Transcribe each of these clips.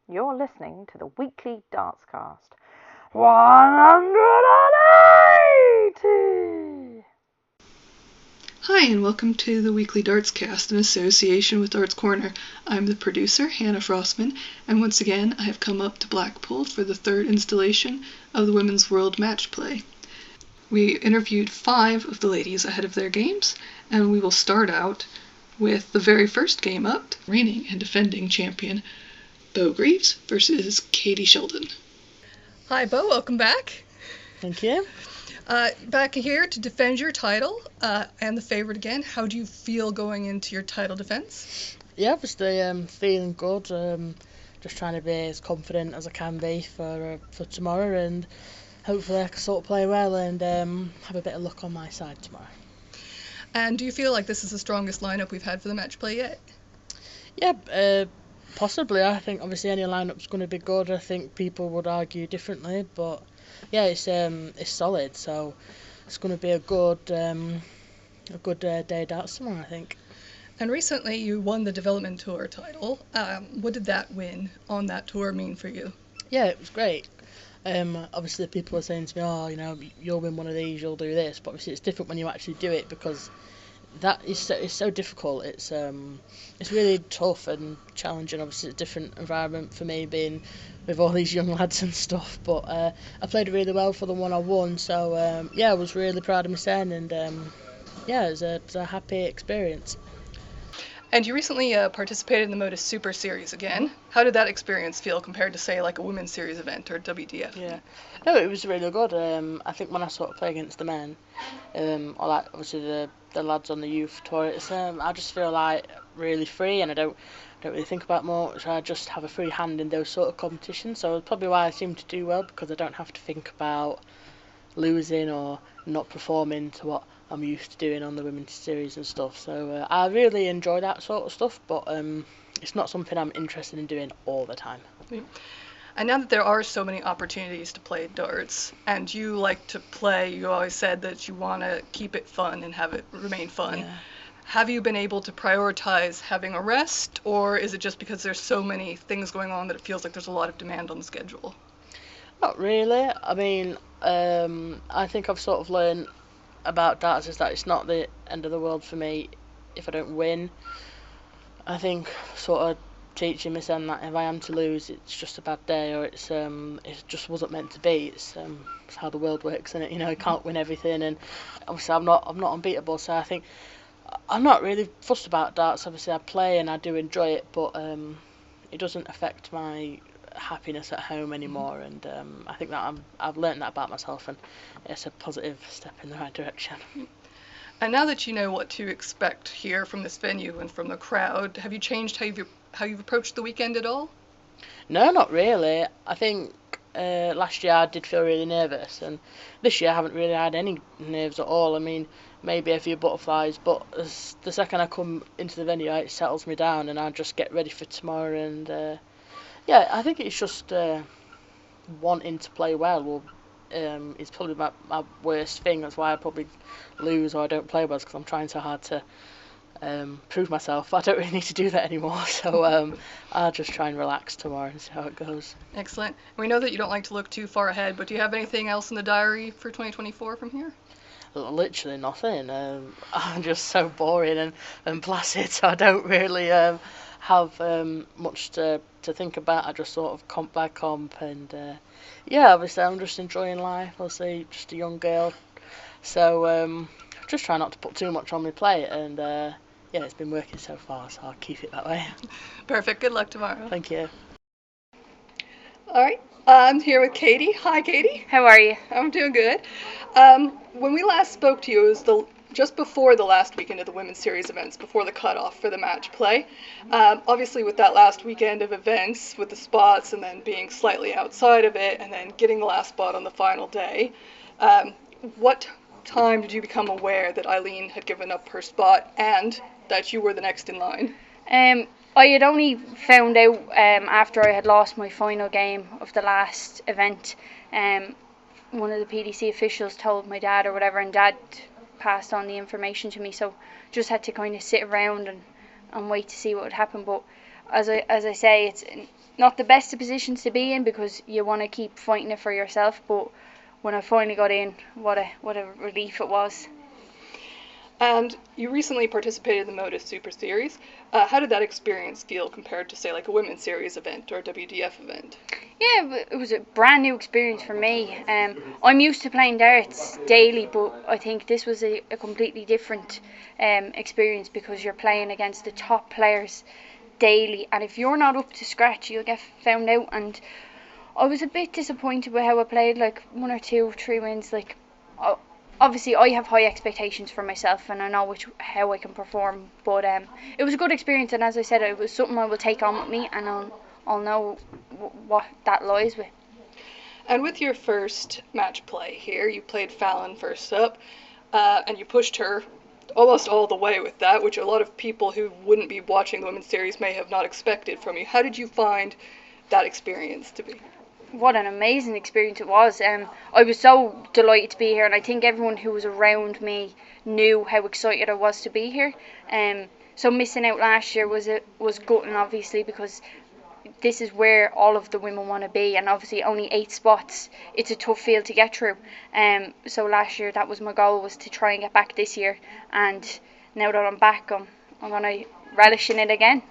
You're listening to the weekly Dartscast. 180! Hi, and welcome to the weekly Dartscast in association with Darts Corner. I'm the producer, Hanna Frostman, and once again I have come up to Blackpool for the third installation of the Women's World Matchplay. We interviewed 5 of the ladies ahead of their games, and we will start out with the very first game up, reigning and defending champion Beau Greaves versus Katie Sheldon. Hi, Beau. Welcome back. Thank you. Back here to defend your title and the favorite again. How do you feel going into your title defense? Yeah, obviously feeling good. Just trying to be as confident as I can be for tomorrow, and hopefully I can sort of play well and have a bit of luck on my side tomorrow. And do you feel like this is the strongest lineup we've had for the match play yet? Yeah, possibly. I think obviously any lineup's going to be good. I think people would argue differently, but yeah, it's solid. So it's going to be a good day of darts tomorrow, I think. And recently you won the Development Tour title. What did that win on that tour mean for you? Yeah, it was great. Obviously people are saying to me, oh, you know, you'll win one of these, you'll do this, but obviously it's different when you actually do it, because that is it's so difficult. It's really tough and challenging. Obviously it's a different environment for me being with all these young lads and stuff, but I played really well for the one I won, so yeah, I was really proud of myself, and yeah, it was a happy experience. And you recently participated in the Modus Super Series again. How did that experience feel compared to, say, like a Women's Series event or WDF? Yeah, no, it was really good. I think when I sort of play against the men, or like obviously the lads on the youth tour, it's I just feel like really free, and I don't really think about much. I just have a free hand in those sort of competitions, so it's probably why I seem to do well, because I don't have to think about losing or not performing to what I'm used to doing on the women's series and stuff. So I really enjoy that sort of stuff, but it's not something I'm interested in doing all the time. And now that there are so many opportunities to play darts, and you like to play, you always said that you want to keep it fun and have it remain fun. Yeah. Have you been able to prioritize having a rest, or is it just because there's so many things going on that it feels like there's a lot of demand on the schedule? Not really. I mean, I think I've sort of learned about darts is that it's not the end of the world for me if I don't win. I think sort of teaching myself that if I am to lose, it's just a bad day, or it just wasn't meant to be. It's how the world works, isn't it? You know, you can't win everything, and obviously I'm not unbeatable. So I think I'm not really fussed about darts. Obviously I play and I do enjoy it, but it doesn't affect my happiness at home anymore, and I think that I've learned that about myself, and it's a positive step in the right direction. And now that you know what to expect here from this venue and from the crowd, have you changed how you've approached the weekend at all? No, not really. I think last year I did feel really nervous, and this year I haven't really had any nerves at all. I mean, maybe a few butterflies, but the second I come into the venue, it settles me down, and I just get ready for tomorrow. And yeah, I think it's just wanting to play well is probably my worst thing. That's why I probably lose or I don't play well, because I'm trying so hard to prove myself. I don't really need to do that anymore, so I'll just try and relax tomorrow and see how it goes. Excellent. We know that you don't like to look too far ahead, but do you have anything else in the diary for 2024 from here? Literally nothing. I'm just so boring and placid, so I don't really have much to think about. I just sort of comp by comp, and yeah, obviously I'm just enjoying life. Obviously just a young girl, so just try not to put too much on my plate, and yeah, it's been working so far, so I'll keep it that way. Perfect. Good luck tomorrow. Thank you. All right. I'm here with Katie. Hi, Katie. How are you? I'm doing good. When we last spoke to you, it was just before the last weekend of the Women's Series events, before the cutoff for the match play. Obviously, with that last weekend of events, with the spots and then being slightly outside of it, and then getting the last spot on the final day, what time did you become aware that Eileen had given up her spot and that you were the next in line? I had only found out after I had lost my final game of the last event. One of the PDC officials told my dad or whatever, and Dad passed on the information to me, so just had to kind of sit around and wait to see what would happen. But as I say, it's not the best of positions to be in because you want to keep fighting it for yourself. But when I finally got in, what a relief it was. And you recently participated in the Modus Super Series. How did that experience feel compared to, say, like a women's series event or a WDF event? Yeah, it was a brand new experience for me. I'm used to playing darts daily, but I think this was a completely different experience because you're playing against the top players daily, and if you're not up to scratch, you'll get found out. And I was a bit disappointed with how I played, like 1 or 2 or 3 wins. Like, obviously I have high expectations for myself and I know how I can perform, but it was a good experience, and as I said, it was something I will take on with me, and I'll know what that lies with. And with your first match play here, you played Fallon first up, and you pushed her almost all the way with that, which a lot of people who wouldn't be watching the women's series may have not expected from you. How did you find that experience to be? What an amazing experience it was. I was so delighted to be here, and I think everyone who was around me knew how excited I was to be here. So missing out last year was gutting, obviously, because this is where all of the women want to be, and obviously only 8 spots. It's a tough field to get through. So last year that was my goal, was to try and get back this year, and now that I'm back, I'm gonna relish in it again.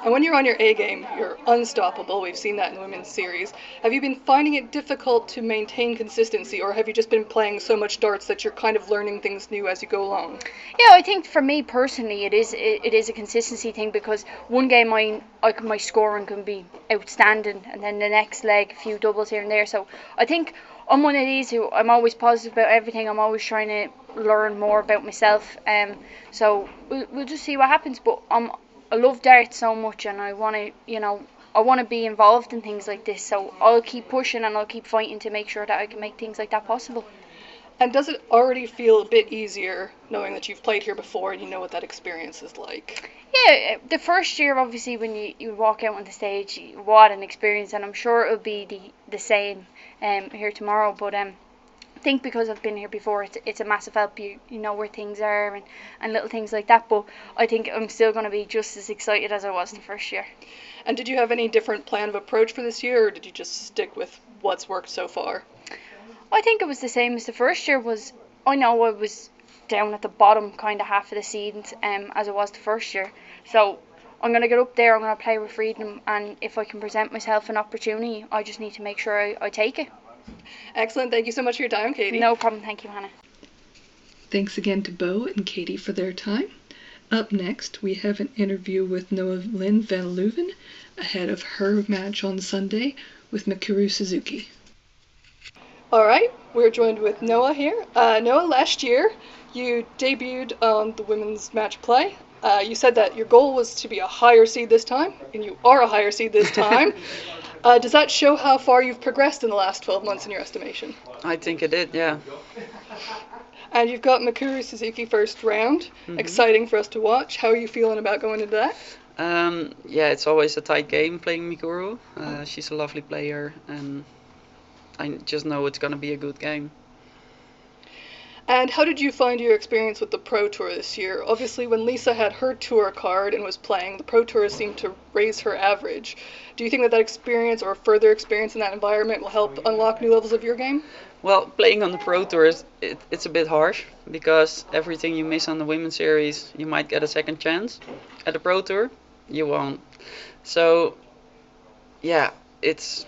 And when you're on your A game, you're unstoppable. We've seen that in the women's series. Have you been finding it difficult to maintain consistency, or have you just been playing so much darts that you're kind of learning things new as you go along? Yeah, I think for me personally, it is a consistency thing, because one game my scoring can be outstanding, and then the next leg a few doubles here and there. So I think I'm one of these who I'm always positive about everything. I'm always trying to learn more about myself. So we'll just see what happens. But I love darts so much, and I want to be involved in things like this. So I'll keep pushing and I'll keep fighting to make sure that I can make things like that possible. And does it already feel a bit easier knowing that you've played here before and you know what that experience is like? Yeah, the first year, obviously, when you walk out on the stage, what an experience, and I'm sure it'll be the same here tomorrow. But I think because I've been here before, it's a massive help. You know where things are and little things like that. But I think I'm still going to be just as excited as I was the first year. And did you have any different plan of approach for this year, or did you just stick with what's worked so far? I think it was the same as the first year. I know I was down at the bottom kind of half of the season as it was the first year. So I'm going to get up there, I'm going to play with freedom, and if I can present myself an opportunity, I just need to make sure I take it. Excellent. Thank you so much for your time, Katie. No problem. Thank you, Hannah. Thanks again to Beau and Katie for their time. Up next, we have an interview with Noa-Lynn van Leuven ahead of her match on Sunday with Mikuru Suzuki. All right, we're joined with Noa here. Noa, last year you debuted on the women's match play. You said that your goal was to be a higher seed this time, and you are a higher seed this time. Does that show how far you've progressed in the last 12 months in your estimation? I think it did, yeah. And you've got Mikuru Suzuki first round. Mm-hmm. Exciting for us to watch. How are you feeling about going into that? Yeah, it's always a tight game playing Mikuru. She's a lovely player, and I just know it's going to be a good game. And how did you find your experience with the Pro Tour this year? Obviously, when Lisa had her tour card and was playing, the Pro Tour seemed to raise her average. Do you think that experience or further experience in that environment will help unlock new levels of your game? Well, playing on the Pro Tour, it's a bit harsh, because everything you miss on the Women's Series, you might get a second chance. At the Pro Tour, you won't. So, yeah, it's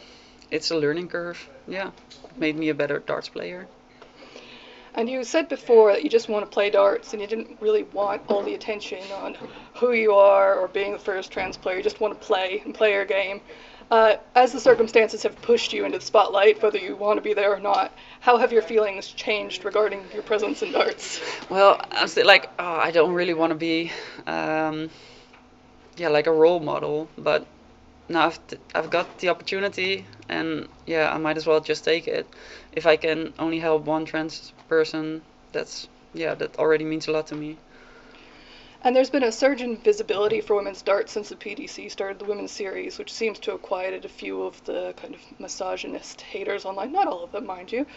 a learning curve. Yeah, it made me a better darts player. And you said before that you just want to play darts and you didn't really want all the attention on who you are or being the first trans player. You just want to play and play your game. As the circumstances have pushed you into the spotlight, whether you want to be there or not, how have your feelings changed regarding your presence in darts? Well, I was like, I don't really want to be like a role model, but now I've got the opportunity, and yeah, I might as well just take it. If I can only help one trans person, that already means a lot to me. And there's been a surge in visibility for women's darts since the PDC started the women's series, which seems to have quieted a few of the kind of misogynist haters online. Not all of them, mind you.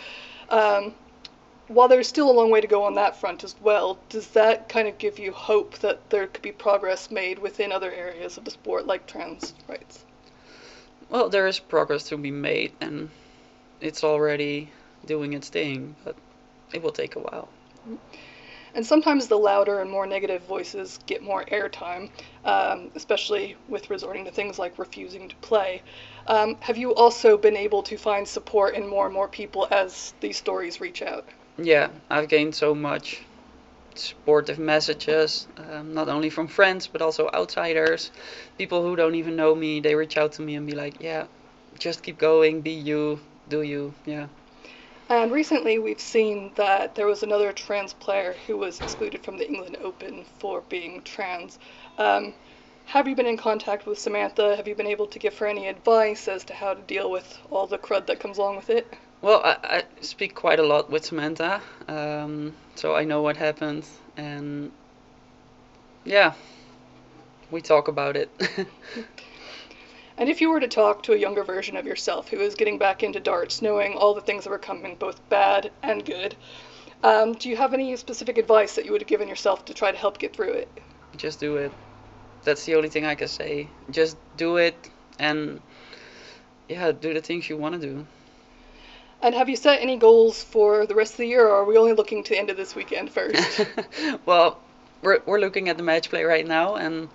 while there's still a long way to go on that front as well, does that kind of give you hope that there could be progress made within other areas of the sport, like trans rights? Well, there is progress to be made, and it's already doing its thing, but it will take a while. And sometimes the louder and more negative voices get more airtime, especially with resorting to things like refusing to play. Have you also been able to find support in more and more people as these stories reach out? Yeah, I've gained so much supportive messages, not only from friends, but also outsiders, people who don't even know me. They reach out to me and be like, yeah, just keep going, be you, do you, yeah. And recently we've seen that there was another trans player who was excluded from the England Open for being trans. Have you been in contact with Samantha? Have you been able to give her any advice as to how to deal with all the crud that comes along with it? Well, I speak quite a lot with Samantha, so I know what happened, and yeah, we talk about it. And if you were to talk to a younger version of yourself who is getting back into darts, knowing all the things that were coming, both bad and good, do you have any specific advice that you would have given yourself to try to help get through it? Just do it. That's the only thing I can say. Just do it, and yeah, do the things you want to do. And have you set any goals for the rest of the year, or are we only looking to the end of this weekend first? Well, we're looking at the match play right now, and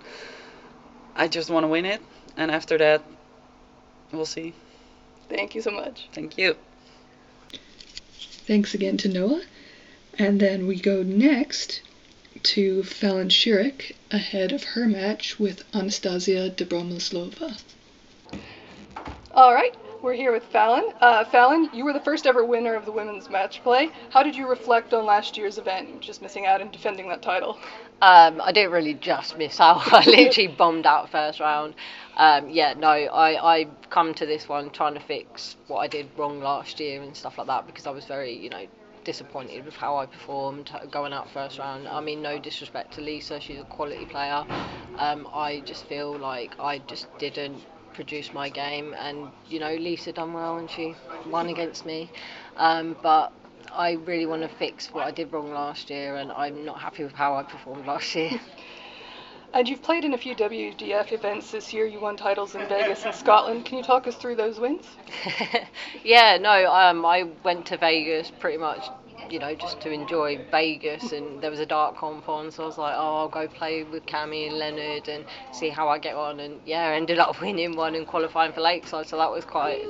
I just want to win it, and after that, we'll see. Thank you so much. Thank you. Thanks again to Noah. And then we go next to Fallon Sherrock ahead of her match with Anastasia Dobromyslova. All right, we're here with Fallon. Fallon, you were the first ever winner of the women's match play. How did you reflect on last year's event, just missing out and defending that title? I didn't really just miss out. I literally bombed out first round. I come to this one trying to fix what I did wrong last year and stuff like that, because I was very, disappointed with how I performed going out first round. I mean, no disrespect to Lisa, she's a quality player. I just feel like I just didn't produce my game, and Lisa done well and she won against me, but I really want to fix what I did wrong last year, and I'm not happy with how I performed last year. And you've played in a few WDF events this year. You won titles in Vegas and Scotland. Can you talk us through those wins? I went to Vegas pretty much, just to enjoy Vegas, and there was a dart comp on, so I was like, I'll go play with Cammy and Leonard and see how I get on, and I ended up winning one and qualifying for Lakeside, so that was quite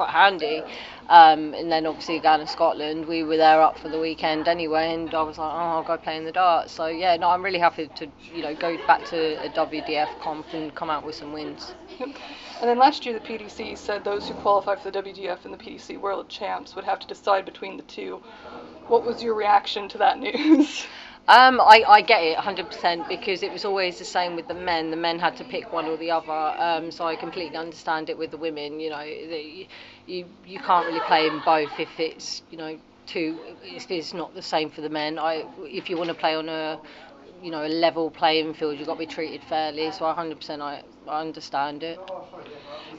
handy. And then obviously down in Scotland, we were there up for the weekend anyway, and I was like, I'll go play in the darts. So I'm really happy to go back to a WDF comp and come out with some wins. And then last year the PDC said those who qualify for the WDF and the PDC World Champs would have to decide between the two. What was your reaction to that news? I get it 100%, because it was always the same with the men. The men had to pick one or the other, so I completely understand it with the women. You can't really play in both if it's it's not the same for the men. If you want to play on a level playing field, you've got to be treated fairly, so 100% I understand it.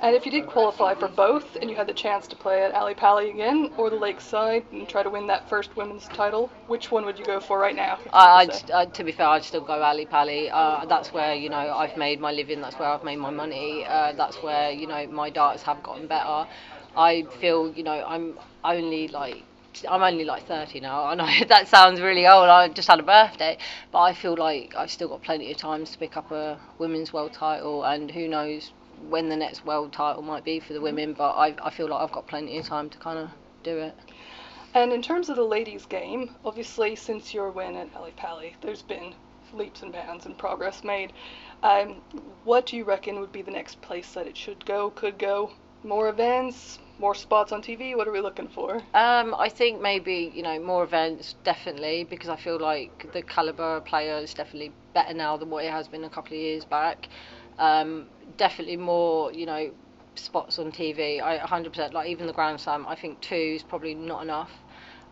And if you did qualify for both and you had the chance to play at Ali Pali again or the Lakeside and try to win that first women's title, which one would you go for right now? To be fair, I'd still go Ali Pali. That's where I've made my living. That's where I've made my money. That's where my darts have gotten better. I feel I'm only like 30 now. I know that sounds really old. I just had a birthday, but I feel like I've still got plenty of time to pick up a women's world title, and who knows when the next world title might be for the women, but I feel like I've got plenty of time to kind of do it. And in terms of the ladies' game, obviously since your win at Ali Pali, there's been leaps and bounds and progress made. What do you reckon would be the next place that it could go? More events? More spots on TV? What are we looking for? I think maybe more events, definitely, because I feel like the caliber of player is definitely better now than what it has been a couple of years back. Definitely more spots on TV. I 100%, like even the Grand Slam, I think 2 is probably not enough,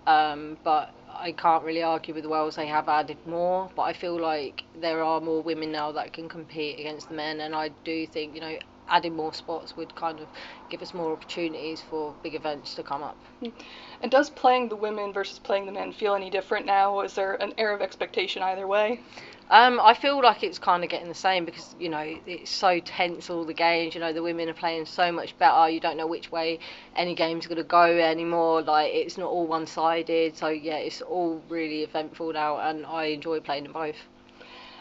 but I can't really argue with the Worlds. They have added more, but I feel like there are more women now that can compete against the men, and I do think adding more spots would kind of give us more opportunities for big events to come up. And does playing the women versus playing the men feel any different now? Is there an air of expectation either way? I feel like it's kind of getting the same because, it's so tense, all the games. The women are playing so much better. You don't know which way any game's going to go anymore. Like, it's not all one-sided. So, yeah, it's all really eventful now, and I enjoy playing them both.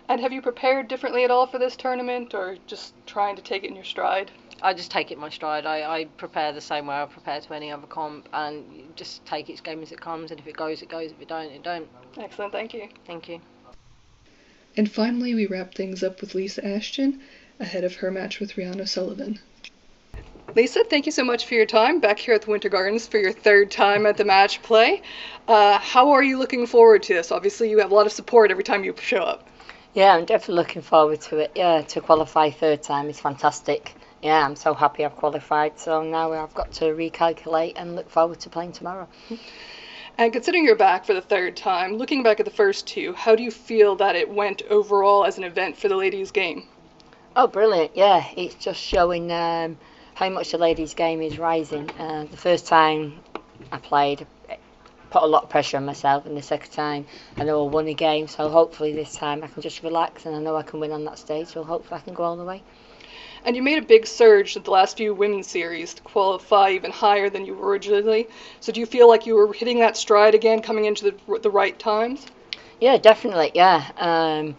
And have you prepared differently at all for this tournament, or just trying to take it in your stride? I just take it in my stride. I prepare the same way I prepare to any other comp, and just take each game as it comes, and if it goes, it goes. If it don't, it don't. Excellent, thank you. Thank you. And finally, we wrap things up with Lisa Ashton ahead of her match with Rihanna Sullivan. Lisa, thank you so much for your time back here at the Winter Gardens for your third time at the match play. How are you looking forward to this? Obviously, you have a lot of support every time you show up. Yeah, I'm definitely looking forward to it. Yeah, to qualify third time is fantastic. Yeah, I'm so happy I've qualified. So now I've got to recalculate and look forward to playing tomorrow. And considering you're back for the third time, looking back at the first two, how do you feel that it went overall as an event for the ladies' game? Oh, brilliant. Yeah, it's just showing how much the ladies' game is rising. The first time I played, put a lot of pressure on myself, and the second time I know I won a game, so hopefully this time I can just relax and I know I can win on that stage, so hopefully I can go all the way. And you made a big surge at the last few women's series to qualify even higher than you were originally. So do you feel like you were hitting that stride again, coming into the right times? Yeah, definitely, yeah.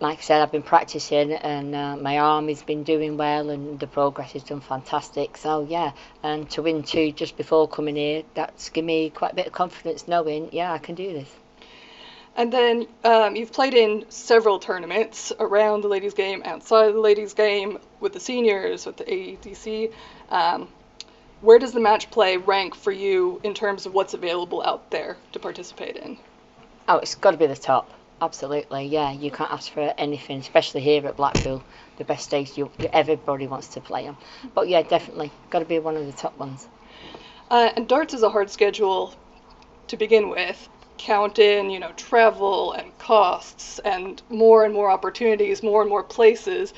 Like I said, I've been practicing, and my arm has been doing well, and the progress has done fantastic. So yeah, and to win two just before coming here, that's given me quite a bit of confidence, knowing, yeah, I can do this. And then you've played in several tournaments around the ladies' game, outside of the ladies' game, with the seniors, with the AEDC. Where does the match play rank for you in terms of what's available out there to participate in? Oh, it's got to be the top. Absolutely, yeah. You can't ask for anything, especially here at Blackpool, the best stage everybody wants to play on. But yeah, definitely, got to be one of the top ones. And darts is a hard schedule to begin with. Count in, travel and costs and more opportunities, more and more places.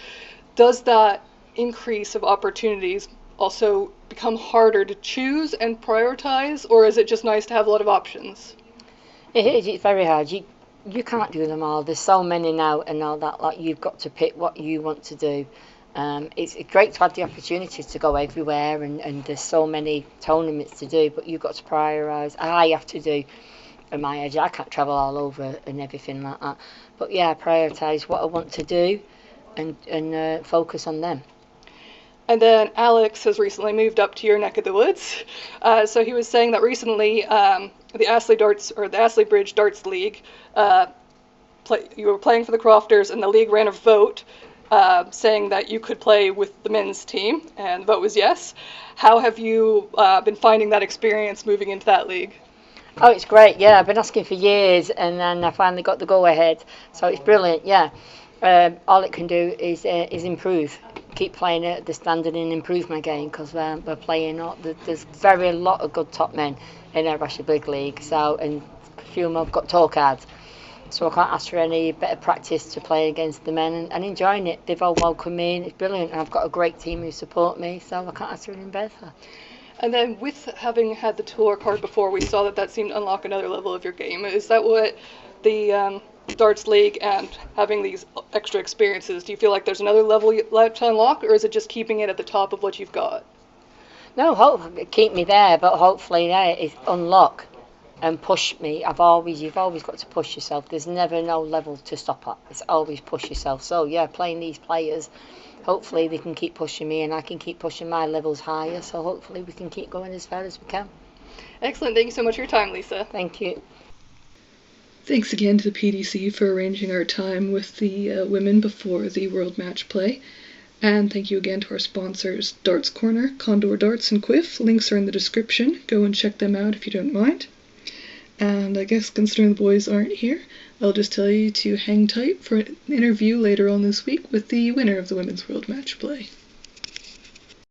Does that increase of opportunities also become harder to choose and prioritize, or is it just nice to have a lot of options? It is. It's very hard. You can't do them all. There's so many now and all that. Like, you've got to pick what you want to do. It's great to have the opportunity to go everywhere, and there's so many tournaments to do, but you've got to prioritise. I have to do at my age. I can't travel all over and everything like that. But yeah, I prioritise what I want to do and focus on them. And then Alex has recently moved up to your neck of the woods. So he was saying that recently the Astley Bridge Darts League, you were playing for the Crofters, and the league ran a vote saying that you could play with the men's team, and the vote was yes. How have you been finding that experience moving into that league? Oh, it's great, yeah. I've been asking for years, and then I finally got the go-ahead. So it's brilliant, yeah. All it can do is improve. Keep playing at the standard and improve my game, because we're playing. There's a lot of good top men in our Ashley Big League. So, and a few of them have got tour cards. So I can't ask for any better practice to play against the men, and enjoying it. They've all welcomed me, and it's brilliant. And I've got a great team who support me, so I can't ask for anything better. And then with having had the tour card before, we saw that seemed to unlock another level of your game. Is that what the Darts League and having these extra experiences, do you feel like there's another level you'd like to unlock, or is it just keeping it at the top of what you've got? No, hopefully keep me there, but hopefully there is unlock and push me. You've always got to push yourself. There's never no level to stop at. It's always push yourself. So yeah, playing these players, hopefully they can keep pushing me, and I can keep pushing my levels higher. So hopefully we can keep going as far as we can. Excellent. Thank you so much for your time, Lisa. Thank you. Thanks again to the PDC for arranging our time with the women before the World Match Play. And thank you again to our sponsors, Darts Corner, Condor Darts and Quiff. Links are in the description. Go and check them out if you don't mind. And I guess considering the boys aren't here, I'll just tell you to hang tight for an interview later on this week with the winner of the Women's World Match Play.